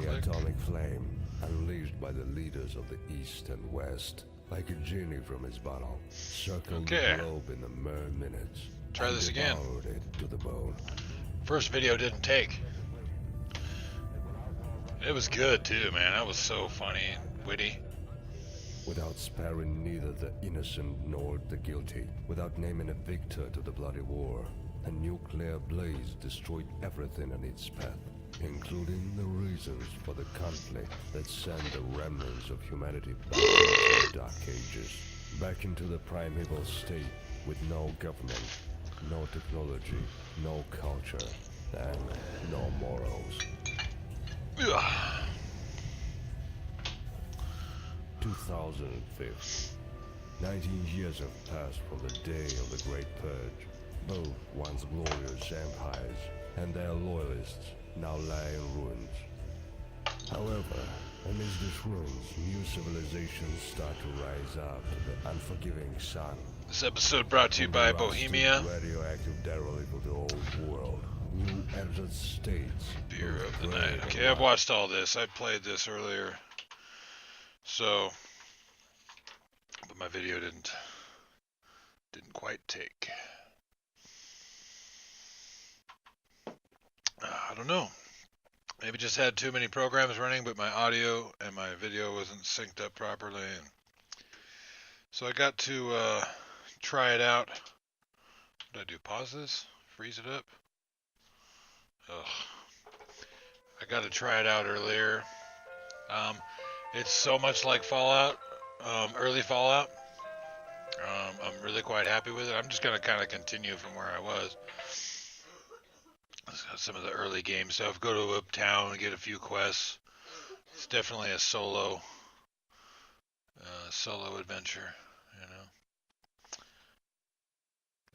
The atomic flame, unleashed by the leaders of the East and West, like a genie from his bottle, circled the globe in a mere minutes. Try this again. Devoured it to the bone. First video didn't take. It was good too, man. That was so funny and witty. Without sparing neither the innocent nor the guilty, without naming a victor to the bloody war, a nuclear blaze destroyed everything in its path, including the reasons for the conflict that sent the remnants of humanity back into the Dark Ages, back into the primeval state with no government, no technology, no culture, and no morals. 2005. 19 years have passed from the day of the Great Purge. Both once glorious empires and their loyalists now lie in ruins. However, amidst these ruins, new civilizations start to rise up to the unforgiving sun. This episode brought to you by Bohemia. Radioactive derelict of the old world. New entered states. Beer of the night. Okay, I've watched all this. I played this earlier. So, but my video didn't quite take. I don't know. Maybe just had too many programs running, but my audio and my video wasn't synced up properly. And so I got to try it out. What did I do? Pause this? Freeze it up? Ugh. I got to try it out earlier. It's so much like Fallout, early Fallout. I'm really quite happy with it. I'm just going to kind of continue from where I was. Some of the early game stuff. Go to a town and get a few quests. It's definitely a solo adventure, you know.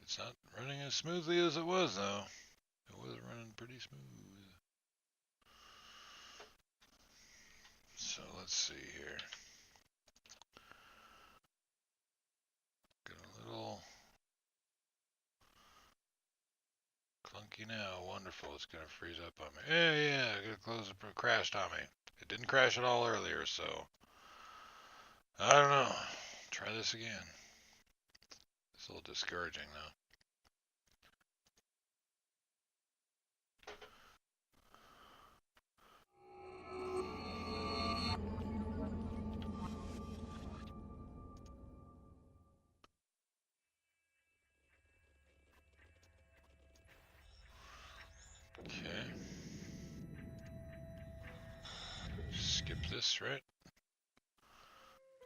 It's not running as smoothly as it was, though. It was running pretty smooth. So let's see here. Got a little clunky now. Wonderful. It's going to freeze up on me. Yeah, I got to close it. Crashed on me. It didn't crash at all earlier, so I don't know. Try this again. It's a little discouraging, though. Okay. Skip this, right?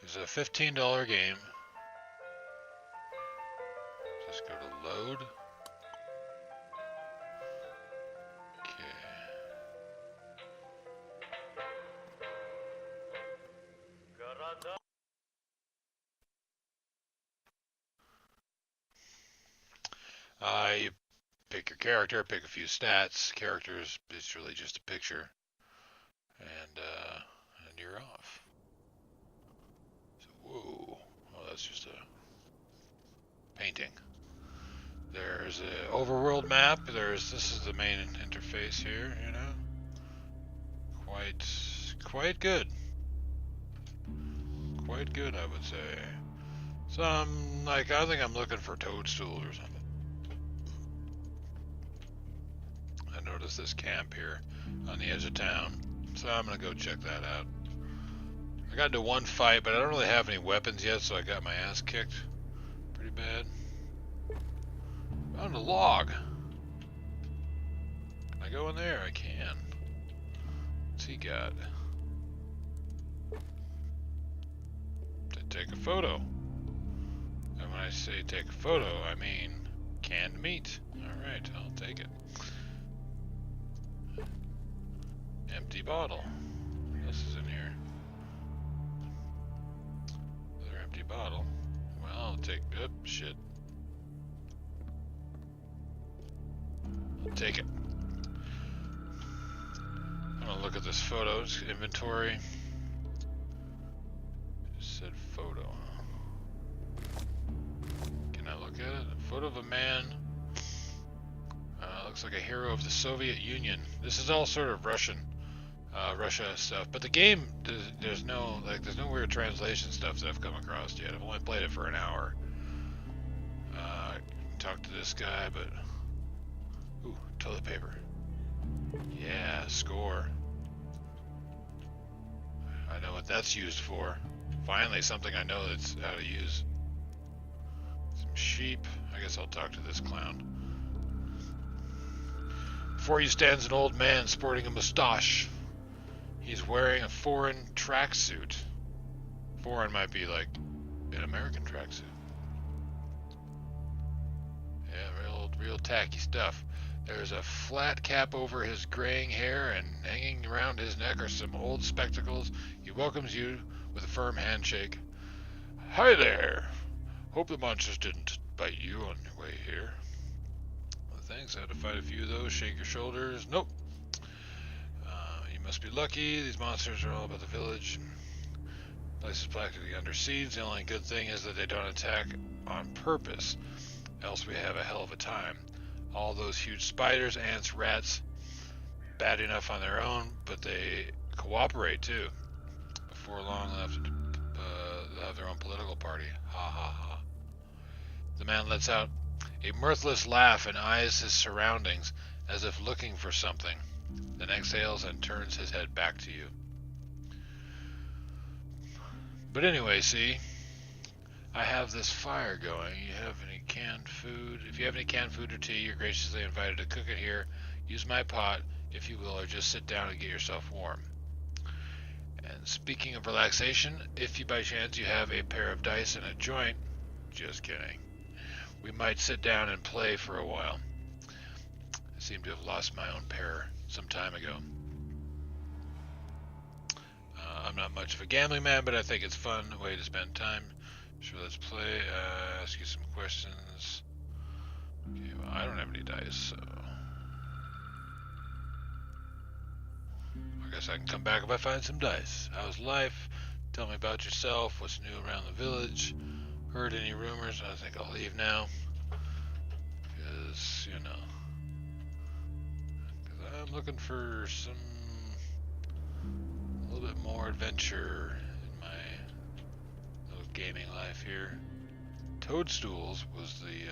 It's a $15 game. Just go to load. Okay. You pick your character, pick a few stats. Characters is really just a picture, and you're off. So, whoa, oh, that's just a painting. There's an overworld map. This is the main interface here. You know, quite good. Quite good, I would say. So I think I'm looking for toadstools or something. I noticed this camp here on the edge of town, so I'm gonna go check that out. I got into one fight, but I don't really have any weapons yet, so I got my ass kicked pretty bad. Found a log. Can I go in there? I can. What's he got? To take a photo. And when I say take a photo, I mean canned meat. Alright, I'll take it. Empty bottle. What else is in here? Another empty bottle. Well, I'll take... Oh, shit. I'll take it. I'm gonna look at this photos inventory. It said photo. Can I look at it? A photo of a man. Looks like a hero of the Soviet Union. This is all sort of Russian. Russia stuff. But the game, there's no weird translation stuff that I've come across yet. I've only played it for an hour. Talked to this guy, but ooh, toilet paper. Yeah, score. I know what that's used for. Finally, something I know that's how to use. Some sheep. I guess I'll talk to this clown. Before you stands an old man sporting a mustache. He's wearing a foreign tracksuit. Foreign might be like an American tracksuit. Yeah, real tacky stuff. There's a flat cap over his graying hair, and hanging around his neck are some old spectacles. He welcomes you with a firm handshake. Hi there! Hope the monsters didn't bite you on your way here. Well, thanks, I had to fight a few of those. Shake your shoulders. Nope. You must be lucky. These monsters are all about the village. The place is practically under siege. The only good thing is that they don't attack on purpose. Else we have a hell of a time. All those huge spiders, ants, rats, bad enough on their own, but they cooperate too. Before long, they'll have their own political party. Ha ha ha. The man lets out a mirthless laugh and eyes his surroundings as if looking for something, then exhales and turns his head back to you. But anyway, see, I have this fire going. You have any canned food? If you have any canned food or tea, you're graciously invited to cook it here. Use my pot, if you will, or just sit down and get yourself warm. And speaking of relaxation, if you by chance you have a pair of dice and a joint, just kidding, we might sit down and play for a while. I seem to have lost my own pair some time ago. I'm not much of a gambling man, but I think it's fun, a way to spend time. Sure, let's play. Ask you some questions. Okay, well, I don't have any dice, so I guess I can come back if I find some dice. How's life? Tell me about yourself. What's new around the village? Heard any rumors? I think I'll leave now. Because, you know, I'm looking for a little bit more adventure in my little gaming life here. Toadstools was the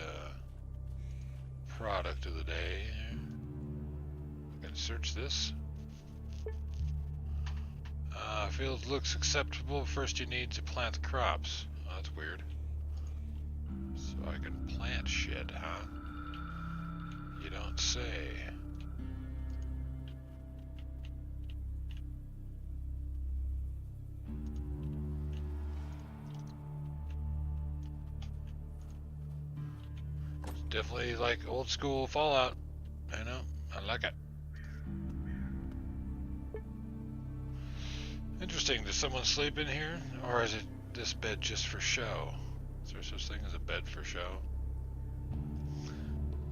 product of the day. I'm gonna search this. Field looks acceptable. First you need to plant the crops. Oh, that's weird. So I can plant shit, huh? You don't say. Definitely like old school Fallout. I know. I like it. Interesting. Does someone sleep in here? Or is it this bed just for show? Is there such thing as a bed for show?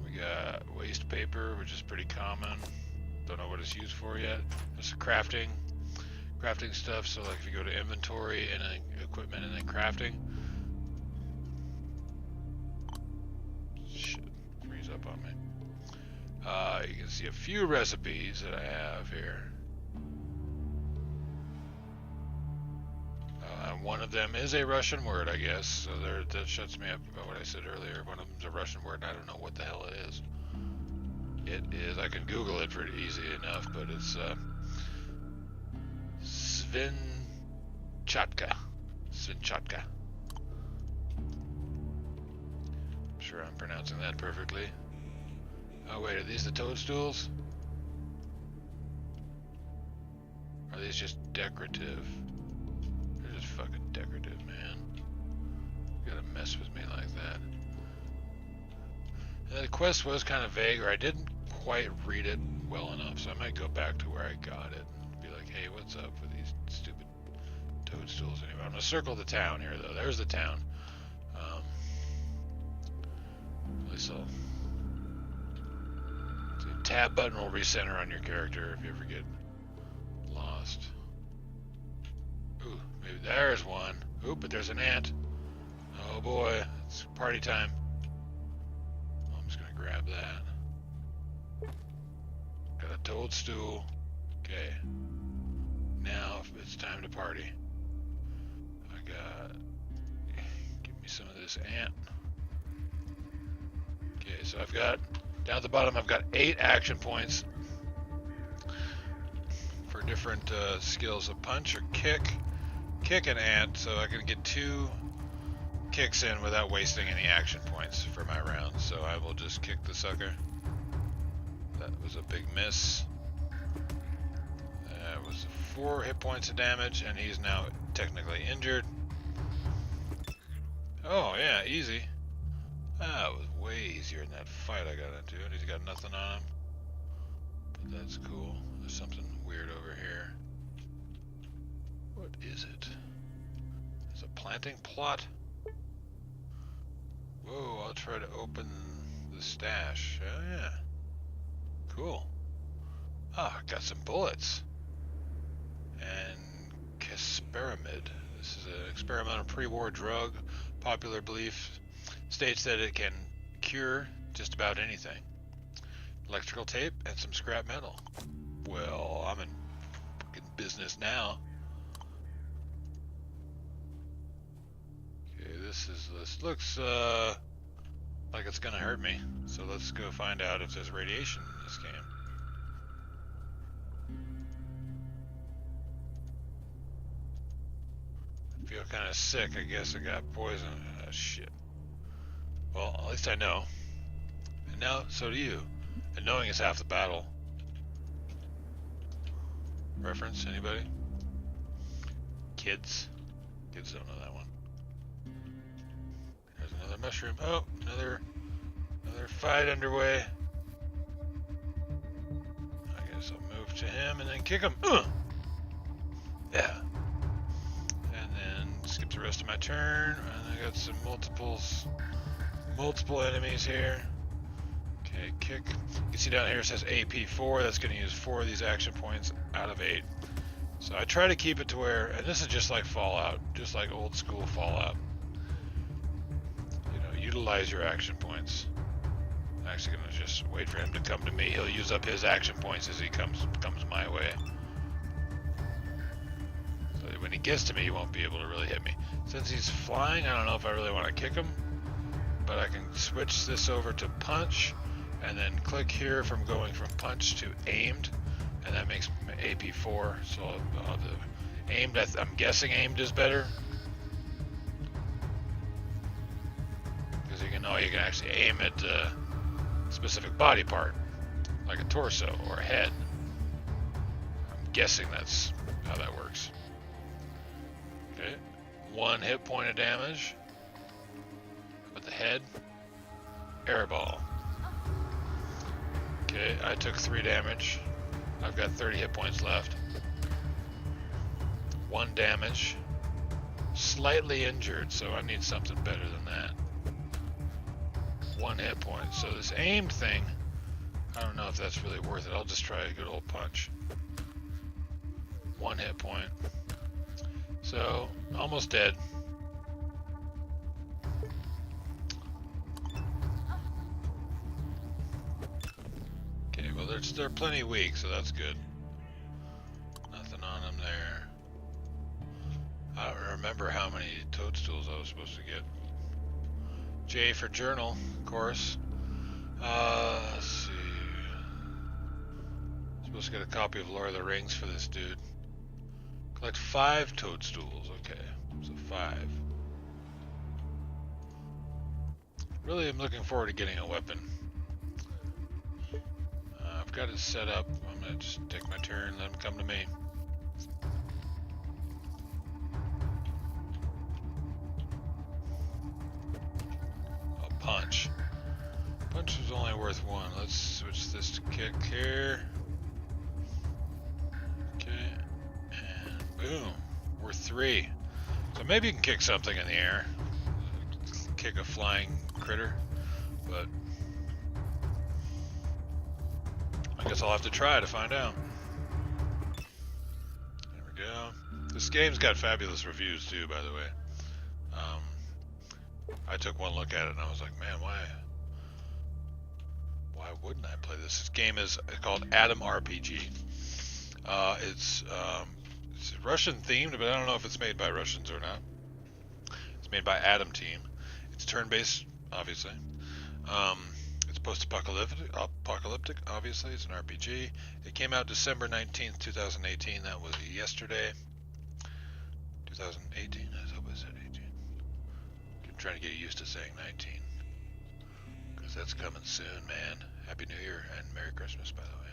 We got waste paper, which is pretty common. Don't know what it's used for yet. There's crafting stuff. So like if you go to inventory and then equipment and then crafting. Shit, freeze up on me. You can see a few recipes that I have here. One of them is a Russian word, I guess. So that shuts me up about what I said earlier. One of them's a Russian word, and I don't know what the hell it is. It is, I can Google it pretty easy enough, but it's Svinchatka. Svinchatka. I'm sure I'm pronouncing that perfectly. Oh wait, are these the toadstools? Or are these just decorative? They're just fucking decorative, man. You gotta mess with me like that. And the quest was kind of vague, or I didn't quite read it well enough, so I might go back to where I got it and be like, hey, what's up with these stupid toadstools anyway? I'm gonna circle the town here, though. There's the town. At least I'll... The tab button will recenter on your character if you ever get lost. Ooh, maybe there's one. Ooh, but there's an ant. Oh boy, it's party time. I'm just gonna grab that. Got a toadstool. Okay. it's time to party. Give me some of this ant. Okay, so I've got, down at the bottom, I've got 8 action points for different skills of punch or kick and ant, so I can get 2 kicks in without wasting any action points for my round. So I will just kick the sucker. That was a big miss. That was 4 hit points of damage, and he's now technically injured. Oh yeah, easy. That was way easier than that fight I got into, and he's got nothing on him. But that's cool. There's something weird over here. What is it? There's a planting plot. Whoa, I'll try to open the stash. Oh yeah. Cool. Ah, got some bullets. And Casperamid. This is an experimental pre-war drug. Popular belief states that it can cure just about anything. Electrical tape and some scrap metal. Well, I'm in fucking business now. Okay, this looks like it's gonna hurt me. So let's go find out if there's radiation in this game. I feel kind of sick. I guess I got poison. Shit. Well, at least I know. And now, so do you. And knowing is half the battle. Reference, anybody? Kids? Kids don't know that one. There's another mushroom. Oh, another fight underway. I guess I'll move to him and then kick him. Yeah. And then skip the rest of my turn. And I got some multiple enemies here. Okay, kick. You can see down here it says AP4. That's going to use 4 of these action points out of 8. So I try to keep it to where, and this is just like Fallout, just like old school Fallout. You know, utilize your action points. I'm actually going to just wait for him to come to me. He'll use up his action points as he comes my way. So when he gets to me, he won't be able to really hit me. Since he's flying, I don't know if I really want to kick him, but I can switch this over to punch, and then click here from going from punch to aimed, and that makes AP4. So the aimed, I'm guessing aimed is better, because you can actually aim at a specific body part, like a torso or a head. I'm guessing that's how that works. Okay, 1 hit point of damage with the head. Airball. Okay, I took 3 damage. I've got 30 hit points left. 1 damage. Slightly injured, so I need something better than that. 1 hit point. So this aimed thing, I don't know if that's really worth it. I'll just try a good old punch. 1 hit point. So, almost dead. Okay, well they're plenty weak, so that's good. Nothing on them there. I don't remember how many toadstools I was supposed to get. J for journal, of course. Let's see. Supposed to get a copy of Lord of the Rings for this dude. Collect 5 toadstools. Okay, so 5. Really, I'm looking forward to getting a weapon. I've got it set up. I'm gonna just take my turn, let him come to me. A punch. Punch was only worth 1. Let's switch this to kick here. Okay, and boom, worth 3. So maybe you can kick something in the air. Kick a flying critter, but I guess I'll have to try to find out. There we go. This game's got fabulous reviews too, by the way. I took one look at it and I was like, man, why wouldn't I play this? This game is called Adam RPG. It's Russian themed, but I don't know if it's made by Russians or not. It's made by Atom Team. It's turn-based, obviously. It's post-apocalyptic, obviously. It's an RPG. It came out December 19th, 2018. That was yesterday. 2018? I hope I said 18. I'm trying to get used to saying 19. Because that's coming soon, man. Happy New Year and Merry Christmas, by the way.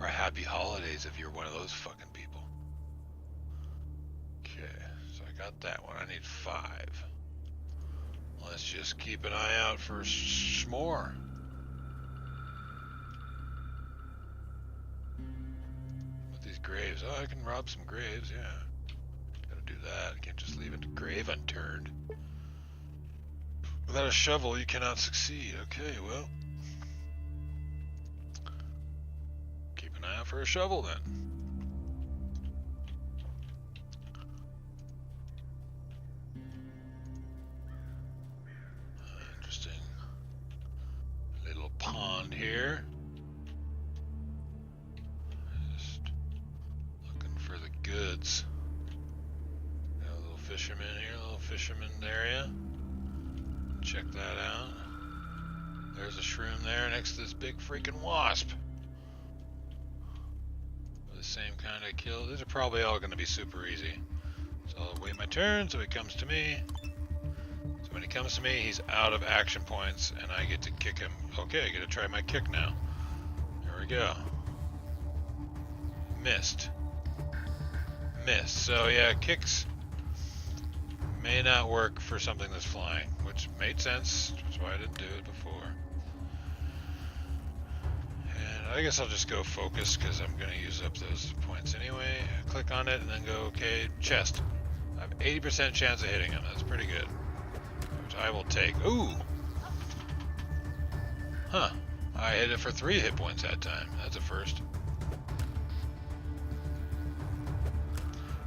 Or Happy Holidays if you're one of those fucking people. Okay, so I got that one. I need 5. Let's just keep an eye out for more. With these graves. Oh, I can rob some graves, yeah. Gotta do that. I can't just leave a grave unturned. Without a shovel, you cannot succeed. Okay, well. Keep an eye out for a shovel then. Interesting. Little pond here. Just looking for the goods. Got a little fisherman here, a little fisherman area. Check that out. There's a shroom there next to this big freaking wasp. The same kind I killed. These are probably all going to be super easy. So I'll wait my turn so he comes to me. So when he comes to me, he's out of action points and I get to kick him. Okay, I get to try my kick now. Here we go. Missed. Missed. So yeah, kicks may not work for something that's flying, which made sense. That's why I didn't do it before. And I guess I'll just go focus because I'm going to use up those points anyway. Click on it and then go, okay, chest. I have 80% chance of hitting him. That's pretty good. Which I will take. Ooh! Huh. I hit it for 3 hit points that time. That's a first.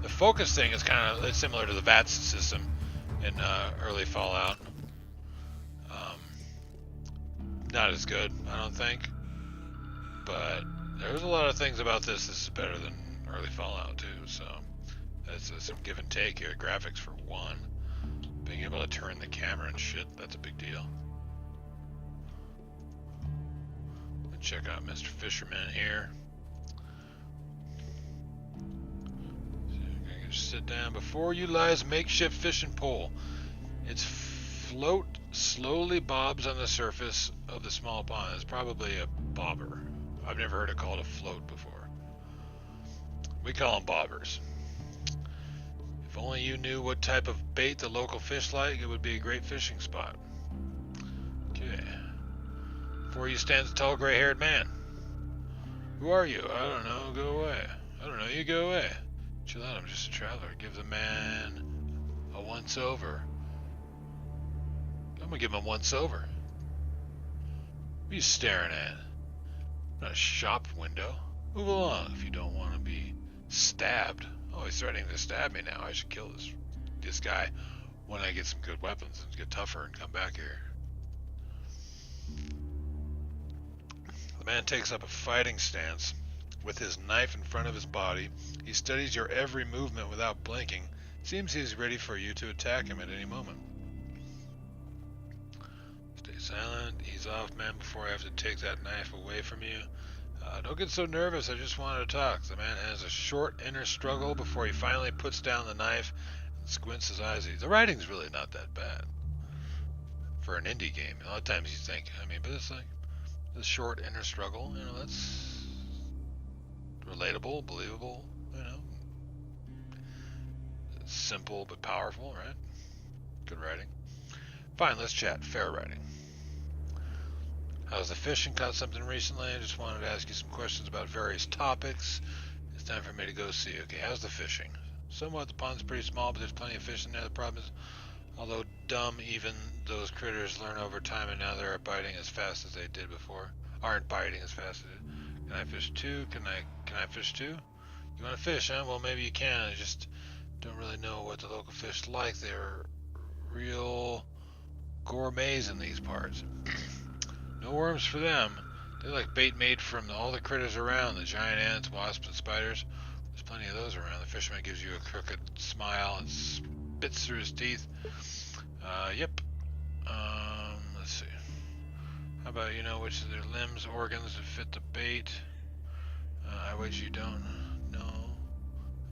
The focus thing is kind of similar to the VATS system in early Fallout. Not as good, I don't think. But there's a lot of things about this. This is better than early Fallout too. So that's some give and take here. Graphics for one. Being able to turn the camera and shit, that's a big deal. Check out Mr. Fisherman here. Sit down. Before you lies makeshift fishing pole. Its float slowly bobs on the surface of the small pond. It's probably a bobber. I've never heard it called a float before. We call them bobbers. If only you knew what type of bait the local fish like, it would be a great fishing spot. Okay. Before you stands a tall gray-haired man. Who are you? I don't know. Go away. I don't know. You go away. Chill out, I'm just a traveler. Give the man a once-over. I'm gonna give him a once-over. What are you staring at? Not a shop window. Move along if you don't want to be stabbed. Oh, he's threatening to stab me now. I should kill this guy when I get some good weapons and get tougher and come back here. The man takes up a fighting stance. With his knife in front of his body, he studies your every movement without blinking. Seems he's ready for you to attack him at any moment. Stay silent. Ease off, man, before I have to take that knife away from you. Don't get so nervous. I just wanted to talk. The man has a short inner struggle before he finally puts down the knife and squints his eyes. The writing's really not that bad for an indie game. A lot of times you think, but it's like the short inner struggle. You know, that's relatable, believable, you know. It's simple but powerful, right? Good writing. Fine, let's chat. Fair writing. How's the fishing? Caught something recently? I just wanted to ask you some questions about various topics. It's time for me to go see. Okay, how's the fishing? Somewhat. The pond's pretty small, but there's plenty of fish in there. The problem is, although dumb, even those critters learn over time, and now they're biting as fast as they did before. Aren't biting as fast as they did. Can I fish too? Can I fish too? You want to fish, huh? Well, maybe you can. I just don't really know what the local fish like. They're real gourmets in these parts. No worms for them. They're like bait made from all the critters around. The giant ants, wasps, and spiders. There's plenty of those around. The fisherman gives you a crooked smile and spits through his teeth. Yep. Let's see. How about you know which of their limbs, organs that fit the bait? I which you don't know.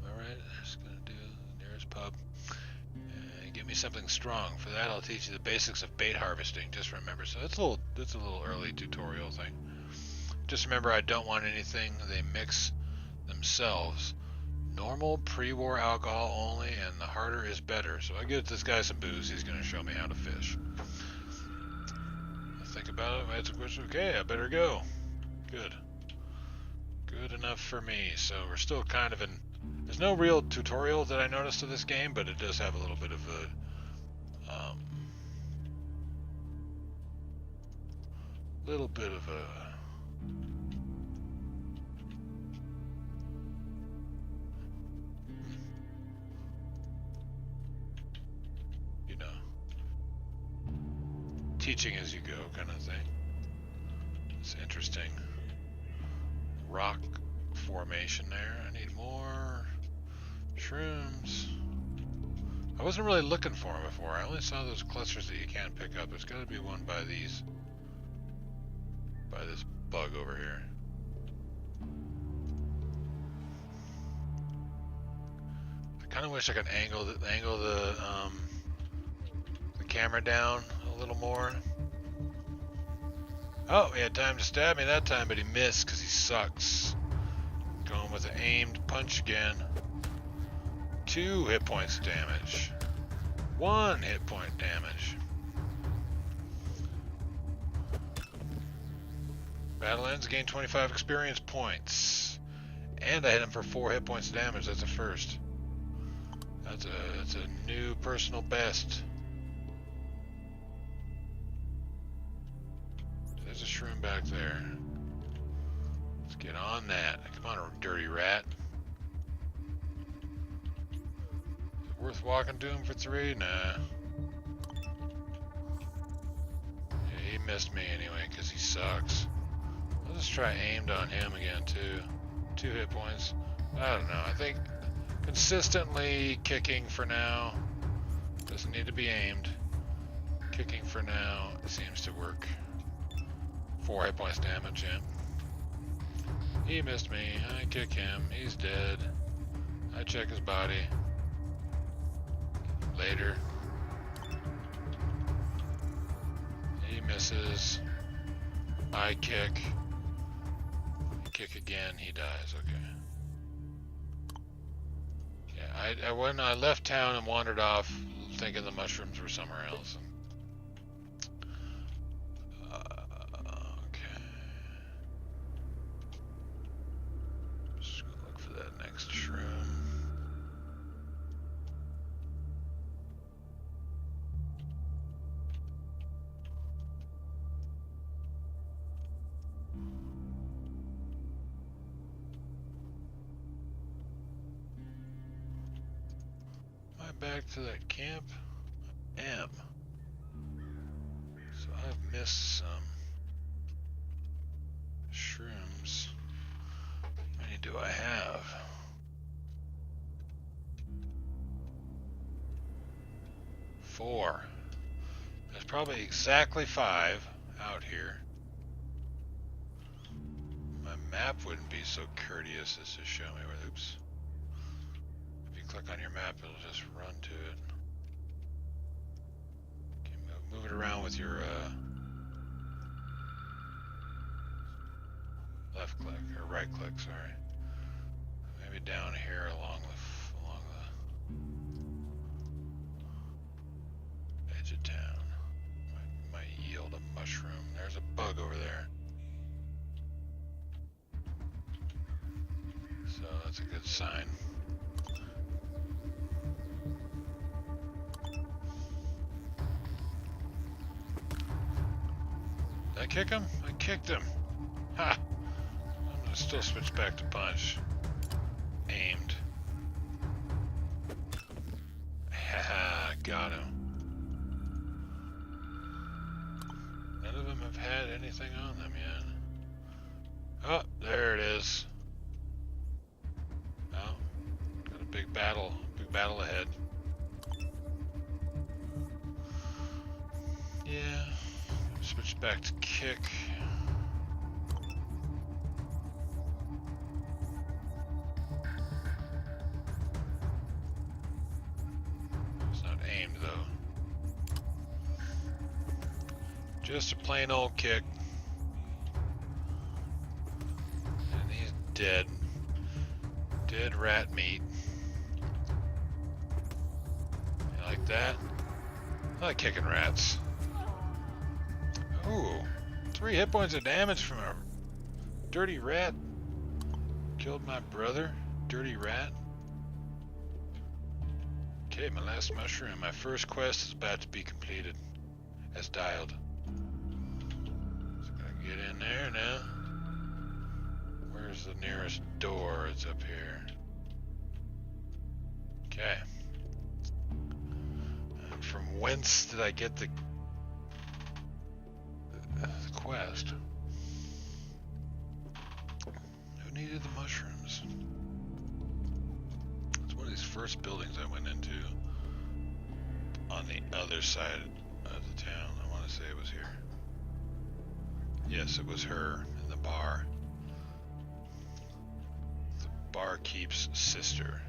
Alright, that's gonna do the nearest pub. Give me something strong. For that, I'll teach you the basics of bait harvesting. Just remember. So it's a little early tutorial thing. Just remember, I don't want anything they mix themselves. Normal pre-war alcohol only, and the harder is better. So I give this guy some booze. He's gonna show me how to fish. I think about it. That's a question. Okay, I better go. Good. Good enough for me. So we're still kind of in. There's no real tutorial that I noticed of this game, but it does have a little bit of a you know, teaching as you go kind of thing. It's interesting. Rock formation there. I need more shrooms. I wasn't really looking for them before. I only saw those clusters that you can't pick up. There's got to be one by these, by this bug over here. I kind of wish I could angle the camera down a little more. Oh, he had time to stab me that time, but he missed because he sucks. Going with an aimed punch again. 2 hit points damage. 1 hit point damage. Battle ends, gain 25 experience points. And I hit him for 4 hit points damage. That's a first. That's a new personal best. There's a shroom back there. Let's get on that. Come on, dirty rat. Is it worth walking to him for 3? Nah. Yeah, he missed me anyway because he sucks. I'll just try aimed on him again too. 2 hit points. I don't know. I think consistently kicking for now. Doesn't need to be aimed. Kicking for now seems to work. 4 hit points damage, yeah. He missed me. I kick him. He's dead. I check his body. Later. He misses. I kick. Kick again. He dies. Okay. Yeah, when I left town and wandered off thinking the mushrooms were somewhere else. Back to that camp. Am. So I've missed some shrooms. How many do I have? 4. There's probably exactly 5 out here. My map wouldn't be so courteous as to show me where. Oops. Click on your map, it'll just run to it. Okay, move it around with your left click or right click. Sorry, maybe down here along the edge of town. Might yield a mushroom. There's a bug over there, so that's a good sign. Did I kick him? I kicked him. Ha! I'm gonna still switch back to punch. Aimed. Haha, got him. None of them have had anything on them yet. Oh, there it is. Oh, Big battle ahead. Yeah. Switch back to kick. It's not aimed though. Just a plain old kick. And he's dead. Dead rat meat. You like that? I like kicking rats. Ooh, 3 hit points of damage from a dirty rat. Killed my brother, dirty rat. Okay, my last mushroom. My first quest is about to be completed. As dialed. Just gonna get in there now. Where's the nearest door? It's up here. Okay. And from whence did I get the quest? Who needed the mushrooms? It's one of these first buildings I went into on the other side of the town. I want to say it was here. Yes, it was her in the bar. The barkeep's sister.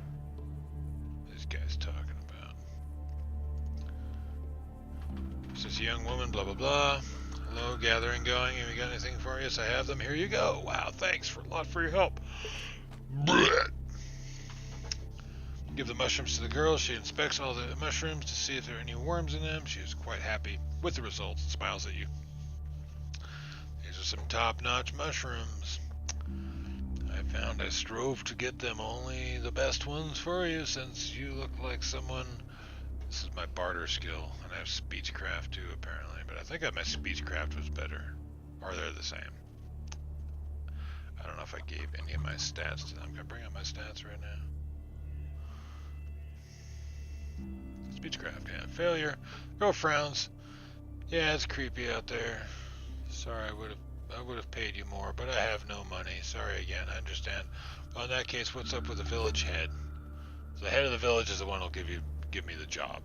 These guys talking about. This is a young woman, blah blah blah. Hello, gathering going. Have you got anything for you? Yes, I have them. Here you go. Wow, thanks for a lot for your help. Give the mushrooms to the girl. She inspects all the mushrooms to see if there are any worms in them. She is quite happy with the results and smiles at you. These are some top-notch mushrooms. I strove to get them only the best ones for you, since you look like someone. This is my barter skill, and I have speechcraft too, apparently. But I think my speechcraft was better, or they're the same. I don't know if I gave any of my stats to them. Can I bring up my stats right now? Speechcraft, yeah. Failure. Girl frowns. Yeah, it's creepy out there. Sorry, I would have paid you more, but I have no money. Sorry again, I understand. Well, in that case, what's up with the village head? So the head of the village is the one who'll give me the job.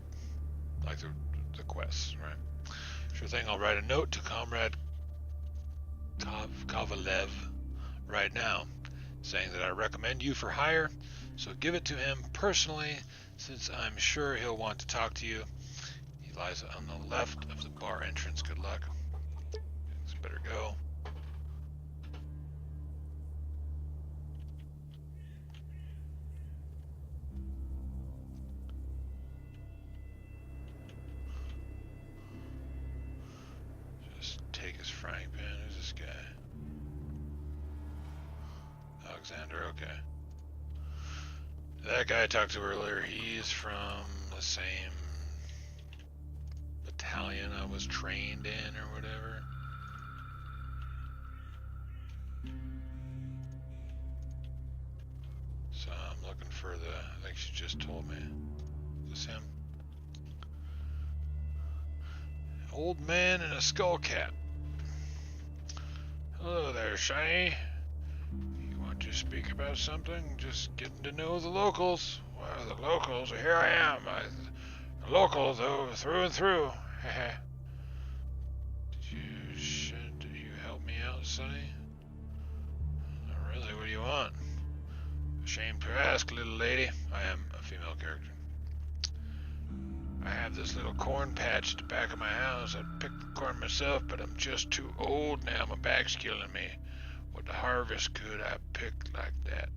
Like the quests, right? Sure thing, I'll write a note to Comrade Kovalev right now, saying that I recommend you for hire, so give it to him personally, since I'm sure he'll want to talk to you. He lies on the left of the bar entrance. Good luck. Things better go. Just take his frying pan. Who's this guy? Alexander, okay. That guy I talked to earlier, he's from the same battalion I was trained in or whatever. So I'm looking for I think she just told me. Is this him? Old man in a skull cap. Hello there, Shiny. To speak about something, just getting to know the locals. Well, the locals, here I am. A local, though, through and through. Did you help me out, Sonny? Not really, what do you want? Ashamed to ask, little lady. I am a female character. I have this little corn patch at the back of my house. I picked the corn myself, but I'm just too old now. My back's killing me. What the harvest could I pick like that?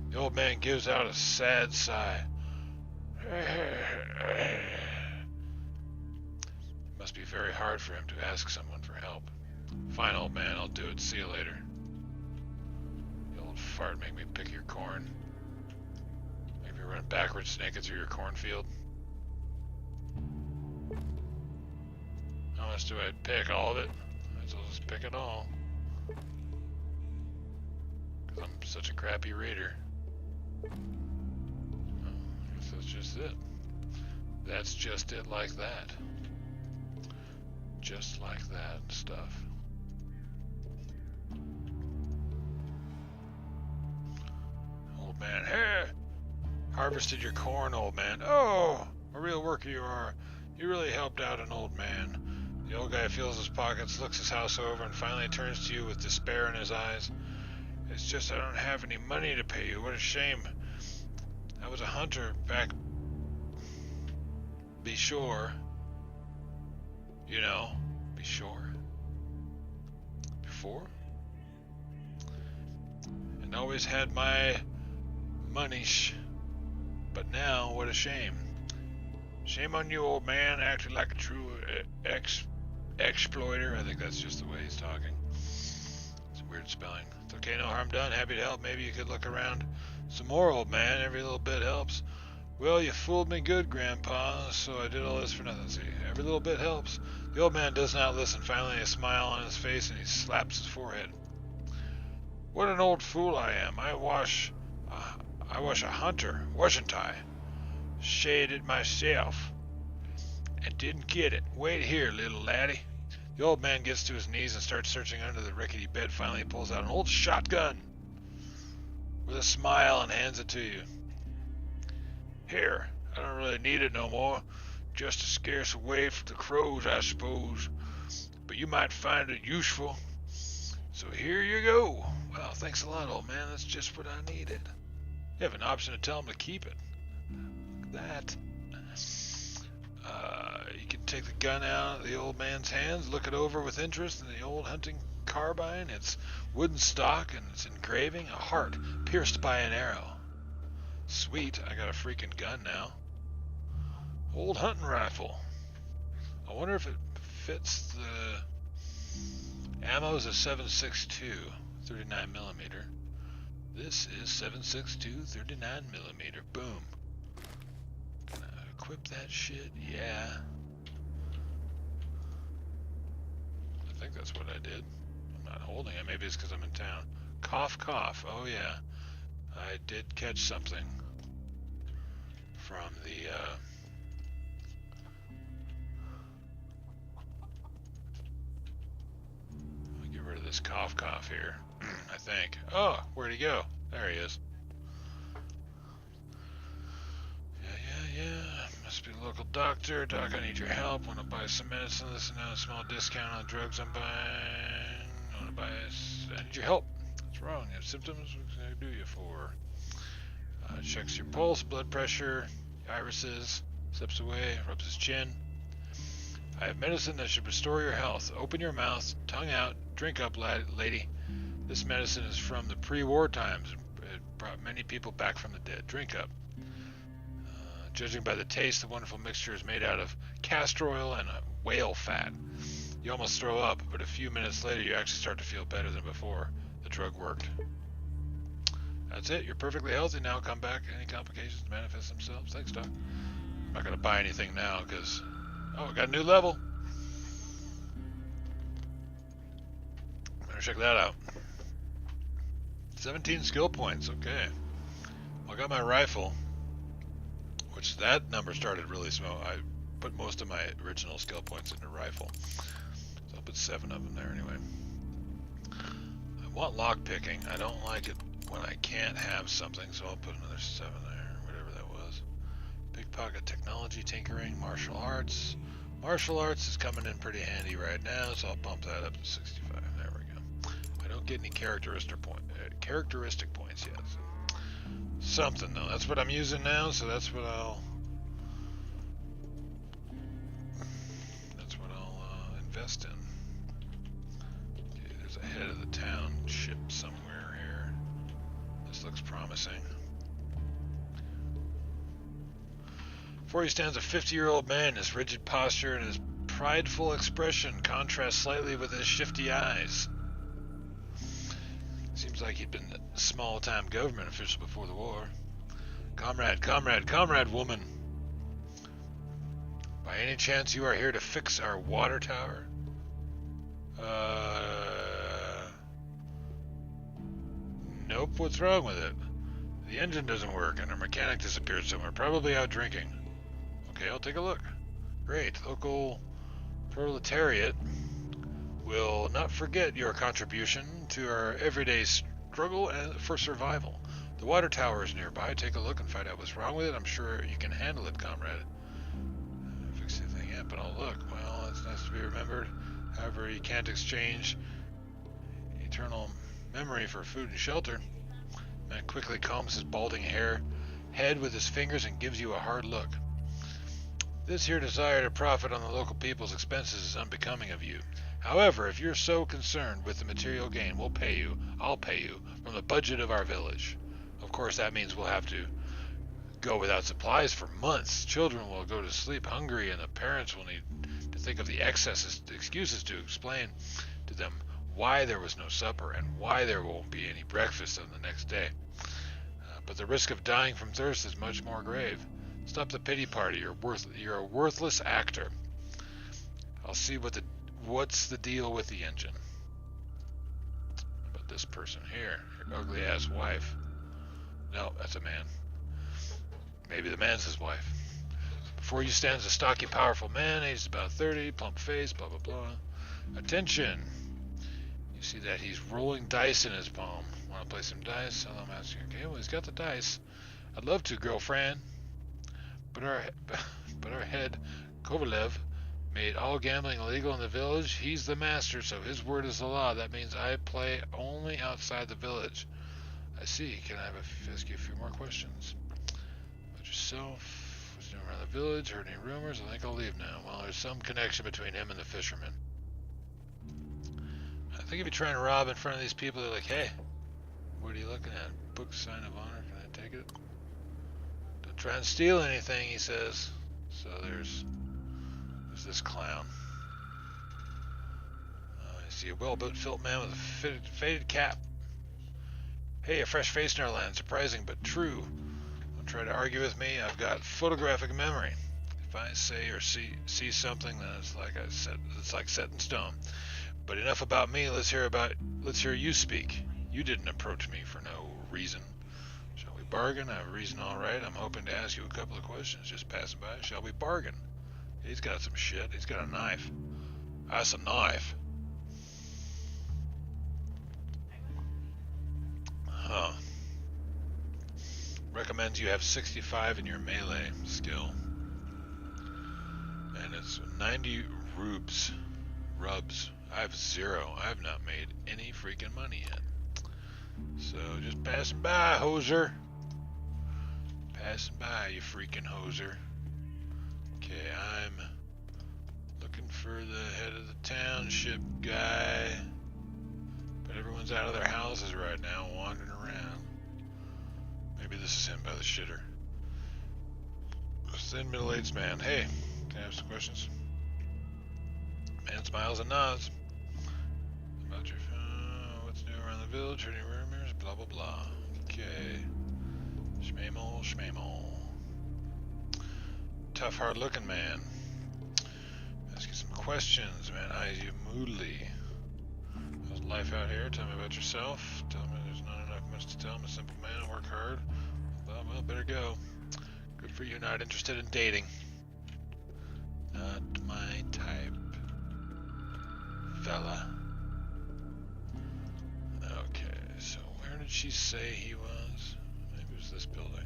The old man gives out a sad sigh. It must be very hard for him to ask someone for help. Fine, old man, I'll do it. See you later. You old fart, make me pick your corn. Make me run backwards naked through your cornfield. How much do I pick? All of it? I'll just pick it all. Because I'm such a crappy reader. Well, I guess that's just it. That's just it like that. Just like that stuff. Old man, hey, harvested your corn, old man. Oh, a real worker you are. You really helped out an old man. The old guy feels his pockets, looks his house over, and finally turns to you with despair in his eyes. It's just I don't have any money to pay you. What a shame. I was a hunter back... Be sure. You know, be sure. Before? And always had my money but now, what a shame. Shame on you, old man, acting like a true exploiter. I think that's just the way he's talking. It's a weird spelling. It's okay, no harm done. Happy to help. Maybe you could look around some more, old man. Every little bit helps. Well, you fooled me good, Grandpa, so I did all this for nothing. See, every little bit helps. The old man does not listen. Finally, a smile on his face, and he slaps his forehead. What an old fool I am. I was a hunter, wasn't I? Shaded myself and didn't get it. Wait here, little laddie. The old man gets to his knees and starts searching under the rickety bed. Finally, he pulls out an old shotgun with a smile and hands it to you. Here, I don't really need it no more. Just to scare us away from the crows, I suppose. But you might find it useful. So here you go. Wow, thanks a lot, old man. That's just what I needed. You have an option to tell him to keep it. Look at that. You can take the gun out of the old man's hands, look it over with interest in the old hunting carbine. It's wooden stock and it's engraving a heart pierced by an arrow. Sweet, I got a freaking gun now. Old hunting rifle. I wonder if it fits the... Ammo's a 7.62, 39 millimeter. This is 7.62, 39 millimeter. Boom. Can I equip that shit? Yeah. I think that's what I did. I'm not holding it. Maybe it's because I'm in town. Cough, cough. Oh, yeah. I did catch something from the... I'll get rid of this cough, cough here. I think. Oh, where'd he go? There he is. Yeah. Must be a local doctor. Doc, I need your help. Want to buy some medicine. Listen to a small discount on drugs I'm buying. I need your help. What's wrong? You have symptoms? What can I do you for? Checks your pulse, blood pressure, irises. Steps away, rubs his chin. I have medicine that should restore your health. Open your mouth, tongue out, drink up, lady. This medicine is from the pre-war times. It brought many people back from the dead. Drink up. Judging by the taste, the wonderful mixture is made out of castor oil and whale fat. You almost throw up, but a few minutes later you actually start to feel better than before. The drug worked. That's it. You're perfectly healthy now. Come back. Any complications manifest themselves? Thanks, Doc. I'm not going to buy anything now because... Oh, I got a new level. Better check that out. 17 skill points. Okay. Well, I got my rifle, which that number started really small. I put most of my original skill points into rifle. So I'll put 7 of them there anyway. I want lock picking. I don't like it when I can't have something, so I'll put another 7 there, whatever that was. Pickpocket technology, tinkering, martial arts. Martial arts is coming in pretty handy right now, so I'll bump that up to 65. There we go. I don't get any characteristic points yet. So. Something though. That's what I'm using now, so that's what I'll invest in. Okay, there's a head of the town ship somewhere here. This looks promising. Before you stands a 50-year-old man. His rigid posture and his prideful expression contrast slightly with his shifty eyes. Seems like he'd been a small-time government official before the war. Comrade, woman. By any chance you are here to fix our water tower? Nope, what's wrong with it? The engine doesn't work and our mechanic disappeared somewhere, probably out drinking. Okay, I'll take a look. Great, local proletariat will not forget your contribution to our everyday struggle and for survival. The water tower is nearby. Take a look and find out what's wrong with it. I'm sure you can handle it, comrade. Fix the thing yet, but I'll look. Well, it's nice to be remembered. However, you can't exchange eternal memory for food and shelter. Man quickly combs his balding head with his fingers and gives you a hard look. This here desire to profit on the local people's expenses is unbecoming of you. However, if you're so concerned with the material gain, I'll pay you from the budget of our village. Of course, that means we'll have to go without supplies for months. Children will go to sleep hungry, and the parents will need to think of the excuses to explain to them why there was no supper and why there won't be any breakfast on the next day. But the risk of dying from thirst is much more grave. Stop the pity party. You're a worthless actor. I'll see what's the deal with the engine. But this person here, your ugly ass wife. No, that's a man. Maybe the man's his wife. Before you stands a stocky, powerful man, aged about 30, plump face, blah, blah, blah. Attention! You see that he's rolling dice in his palm. Want to play some dice? I'm asking. Okay, well, he's got the dice. I'd love to, girlfriend. But our head, Kovalev, made all gambling illegal in the village. He's the master, so his word is the law. That means I play only outside the village. I see. Can I ask you a few more questions? About yourself? What's doing around the village? Heard any rumors? I think I'll leave now. Well, there's some connection between him and the fisherman. I think if you're trying to rob in front of these people, they're like, hey, what are you looking at? Book sign of honor. Can I take it? Don't try and steal anything, he says. So there's this clown. I see a well-built felt man with a faded cap. Hey, a fresh face in our land. Surprising, but true. Don't try to argue with me. I've got photographic memory. If I say or see something, then it's like set in stone. But enough about me. Let's hear you speak. You didn't approach me for no reason. Shall we bargain? I have a reason, all right. I'm hoping to ask you a couple of questions. Just passing by. Shall we bargain? He's got some shit. He's got a knife. That's a knife. Huh. Recommends you have 65 in your melee skill. And it's 90 rubs. I have 0. I have not made any freaking money yet. So just passing by, hoser. Passing by, you freaking hoser. Okay, I'm looking for the head of the township guy. But everyone's out of their houses right now, wandering around. Maybe this is him by the shitter. A thin middle-aged man. Hey, can I have some questions? Man smiles and nods. About your what's new around the village? Heard any rumors? Blah blah blah. Okay. Shmamol. Tough, hard-looking man. Ask you some questions, man. Eyes you moodily. How's life out here? Tell me about yourself. Tell me there's not much to tell. I'm a simple man. I work hard. Well, better go. Good for you. Not interested in dating. Not my type. Fella. Okay, so where did she say he was? Maybe it was this building.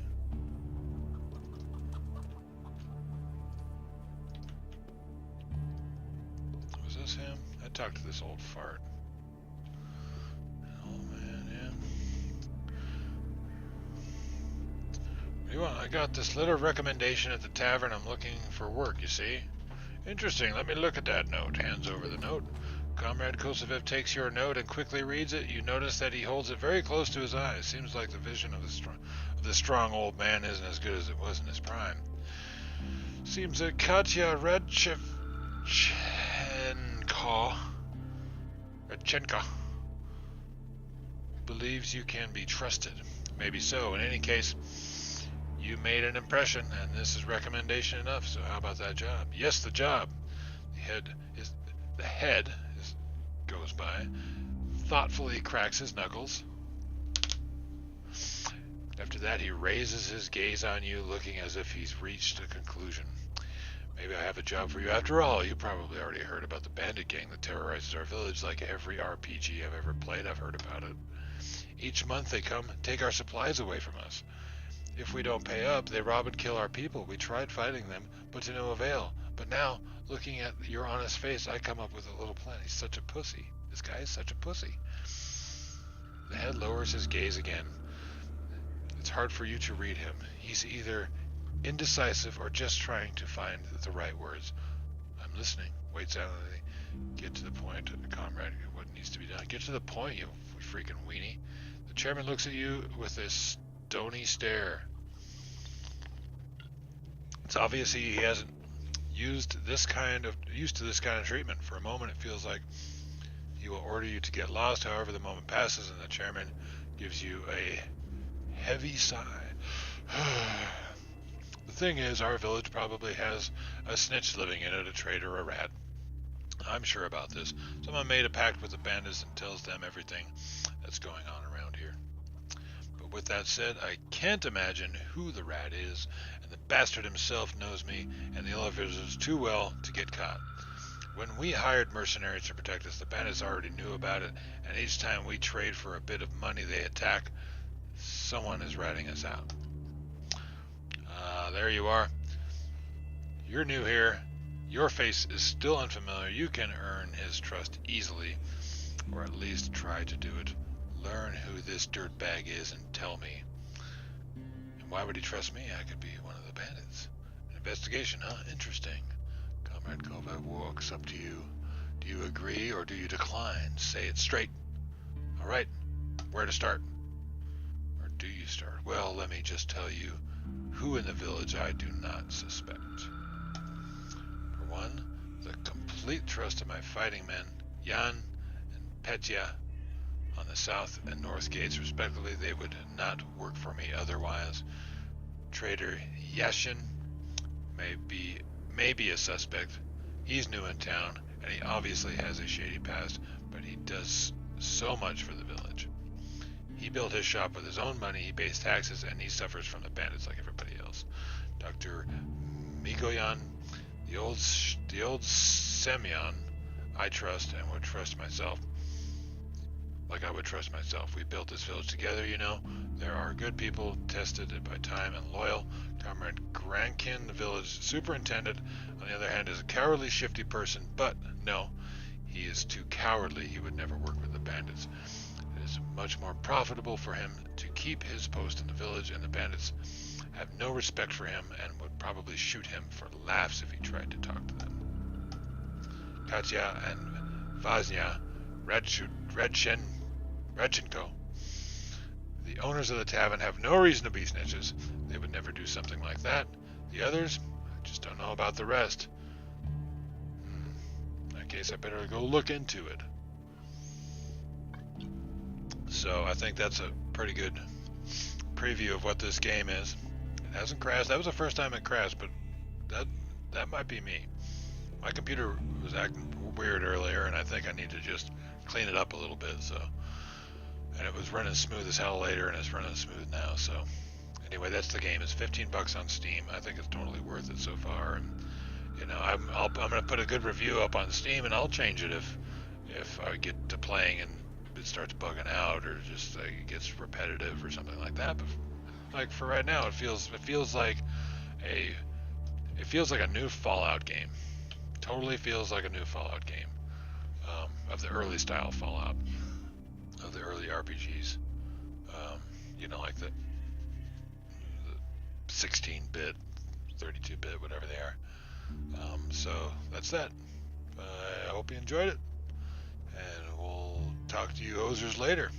Was this him? I talked to this old fart. Oh man, yeah. What do you want? I got this letter of recommendation at the tavern. I'm looking for work, you see? Interesting. Let me look at that note. Hands over the note. Comrade Kosovev takes your note and quickly reads it. You notice that he holds it very close to his eyes. Seems like the vision of the strong old man isn't as good as it was in his prime. Seems that Katya Radchenka believes you can be trusted. Maybe so. In any case, you made an impression, and this is recommendation enough. So how about that job? Yes, the job. The head goes by, thoughtfully cracks his knuckles. After that, he raises his gaze on you, looking as if he's reached a conclusion. Maybe I have a job for you after all. You probably already heard about the bandit gang that terrorizes our village. Like every RPG I've ever played, I've heard about it. Each month they come and take our supplies away from us. If we don't pay up, they rob and kill our people. We tried fighting them, but to no avail. But now, looking at your honest face, I come up with a little plan. He's such a pussy. This guy is such a pussy. The head lowers his gaze again. It's hard for you to read him. He's either indecisive or just trying to find the right words. I'm listening. Wait silently. Get to the point, comrade. What needs to be done? Get to the point, you freaking weenie. The chairman looks at you with a stony stare. It's obvious he hasn't used to this kind of treatment. For a moment, it feels like he will order you to get lost. However, the moment passes, and the chairman gives you a heavy sigh. The thing is, our village probably has a snitch living in it, a traitor, a rat. I'm sure about this. Someone made a pact with the bandits and tells them everything that's going on around here. But with that said, I can't imagine who the rat is, and the bastard himself knows me and the elevators too well to get caught. When we hired mercenaries to protect us, the bandits already knew about it, and each time we trade for a bit of money they attack. Someone is ratting us out. There you are. You're new here. Your face is still unfamiliar. You can earn his trust easily, or at least try to do it. Learn who this dirtbag is and tell me. And why would he trust me? I could be one of the bandits. An investigation, huh? Interesting. Comrade Kovac walks up to you. Do you agree or do you decline? Say it straight. All right. Where to start? Or do you start? Well, let me just tell you who in the village I do not suspect. For one, the complete trust of my fighting men, Jan and Petya, on the south and north gates respectively. They would not work for me otherwise. Traitor Yashin may be a suspect. He's new in town, and he obviously has a shady past, but he does so much for the village. He built his shop with his own money, he pays taxes, and he suffers from the bandits like everybody else. Dr. Mikoyan, the old Semyon, I trust and would trust myself. Like I would trust myself. We built this village together, you know. There are good people, tested by time and loyal. Comrade Grankin, the village superintendent, on the other hand, is a cowardly, shifty person. But, no, he is too cowardly. He would never work with the bandits. It is much more profitable for him to keep his post in the village, and the bandits have no respect for him and would probably shoot him for laughs if he tried to talk to them. Katya and Vaznya Radchenko, the owners of the tavern, have no reason to be snitches. They would never do something like that. The others, I just don't know about the rest. In that case, I better go look into it. So I think that's a pretty good preview of what this game is. It hasn't crashed. That was the first time it crashed, but that might be me. My computer was acting weird earlier, and I think I need to just clean it up a little bit. So, and it was running smooth as hell later, and it's running smooth now. So, anyway, that's the game. It's $15 on Steam. I think it's totally worth it so far. And you know, I'm gonna put a good review up on Steam, and I'll change it if I get to playing and it starts bugging out, or just like it gets repetitive or something like that. But like for right now, it feels like a new Fallout game. Totally feels like a new Fallout game, of the early style Fallout, of the early RPGs. You know, like the 16-bit, 32-bit, whatever they are. So that's that. I hope you enjoyed it, and we'll talk to you hosers later.